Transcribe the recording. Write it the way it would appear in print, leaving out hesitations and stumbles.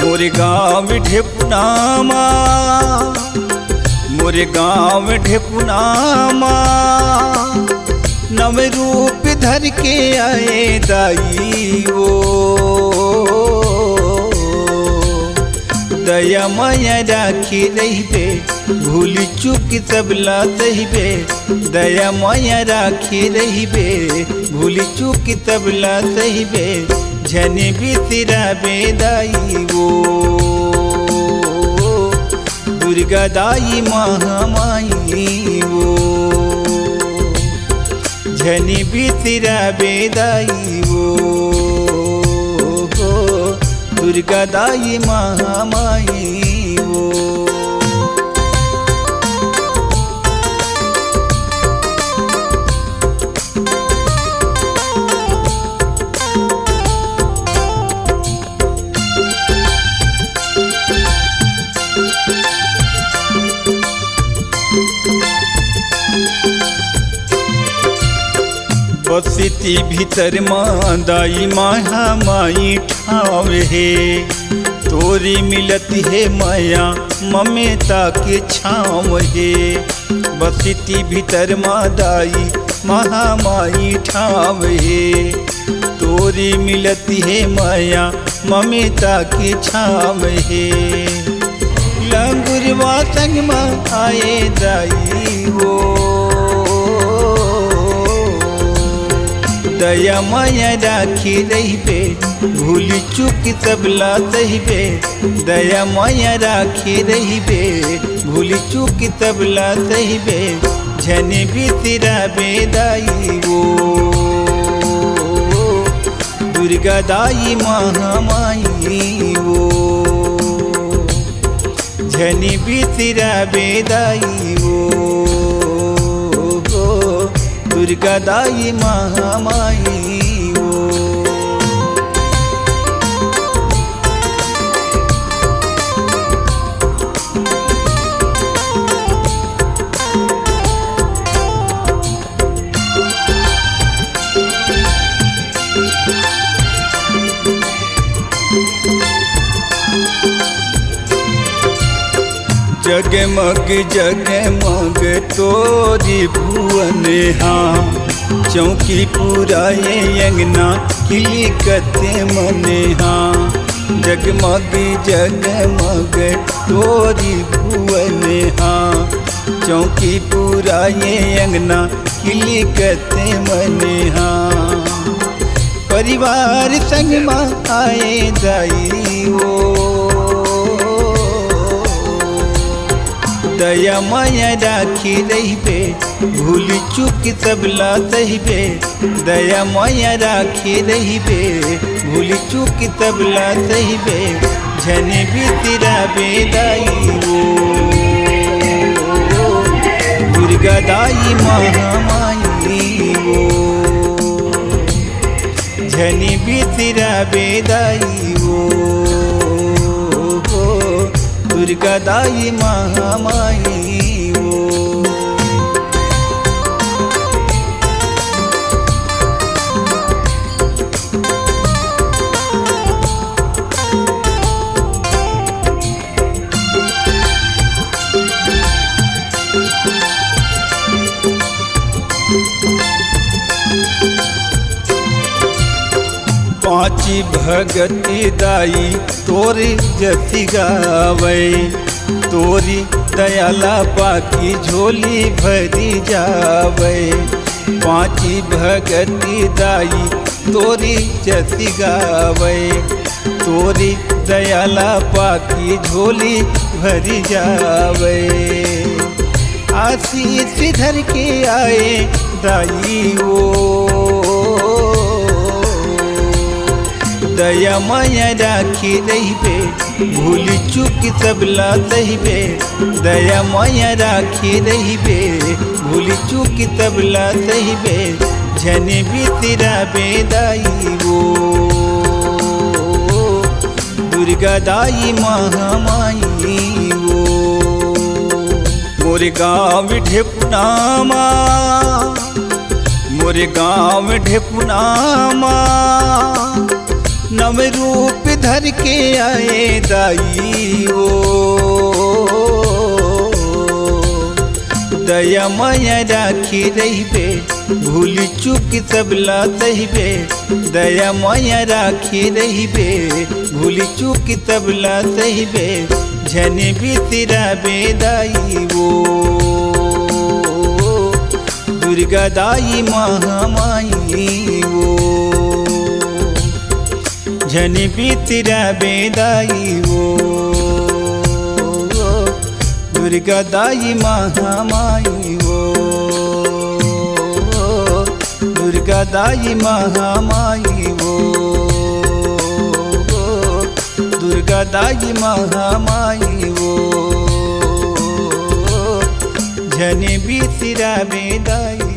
मोरे गाँव ढेपुनामा, मोरे गाँव ढेपुनामा, नव रूप धर के आए दाई वो। दया माया राखी रहिबे, भूल चूक सबला सहिबे। दया माया राखी रहिबे, भूल चूक सबला सहिबे। झने बिसराबे दाई वो। दुर्गा दाई महामाई वो। झने बिसराबे दाई वो। दुर्गा दाई महामाई वो। बसती भीतर माँ दाई महामाई ठाव है। तोरी मिलती है माया ममता के छाँव है। बसती भीतर माँ दाई महामाई ठाव है। तोरी मिलती है माया ममता के छाँव है। लंगुरवा संग माँ आए दाई वो। दया माया राखी रहिबे, भूल चूक सबला सहिबे। दया माया राखी रहिबे, भूल चूक सबला सहिबे। झने बिसराबे दाई वो। दुर्गा दाई महामाई वो। झने बिसराबे दाई वो। दुर्गा दाई महामाई वो। जगमग जगमग तोरी भुवन हाँ। चौकी पुराए अंगना खिली कते मने हाँ। जगमग जगमग तोरी भुवन हाँ। चौकी पुराए अंगना खिली कते मने हाँ। परिवार संग माँ आए दाई वो। दया माया राखी रहिबे, भूल चूक सबला सहिबे। दया माया राखी रहिबे, भूल चूक सबला सहिबे। झने बिसराबे दाई वो। दुर्गा दाई महामाई वो। झने बिसराबे दाई वो। दुर्गा दाई महामाई वो। पाँची भगती दाई तोरी जति गावे। तोरी दयाला बाकी झोली भरी जावे। पाँची भगती दाई तोरी जति गावे। तोरी दयाला बाकी झोली भरी जावे। आशीष धर के आए दाई वो। दया माया राखी रहिबे, भूल चूक सबला सहिबे। दया माया राखी रहिबे, भूल चूक सबला सहिबे। झने बिसराबे दाई वो। दुर्गा दाई महामाई वो। मोरे गाँव ढेपुनामा, मोरे गाँव ढेपुनामा नव रूप धर के आए दाई ओ दया माया राखी रहिबे भूल चूक सबला सहिबे दया माया राखी रहिबे भूल चूक सबला सहिबे झने बिसरा बेदाई वो दुर्गा दाई महामाई वो झने बिसरा बेदाई वो दुर्गा दाई महामाई वो दुर्गा दाई महामाई वो दुर्गा दाई महामाई वो झने बिसरा बेदाई।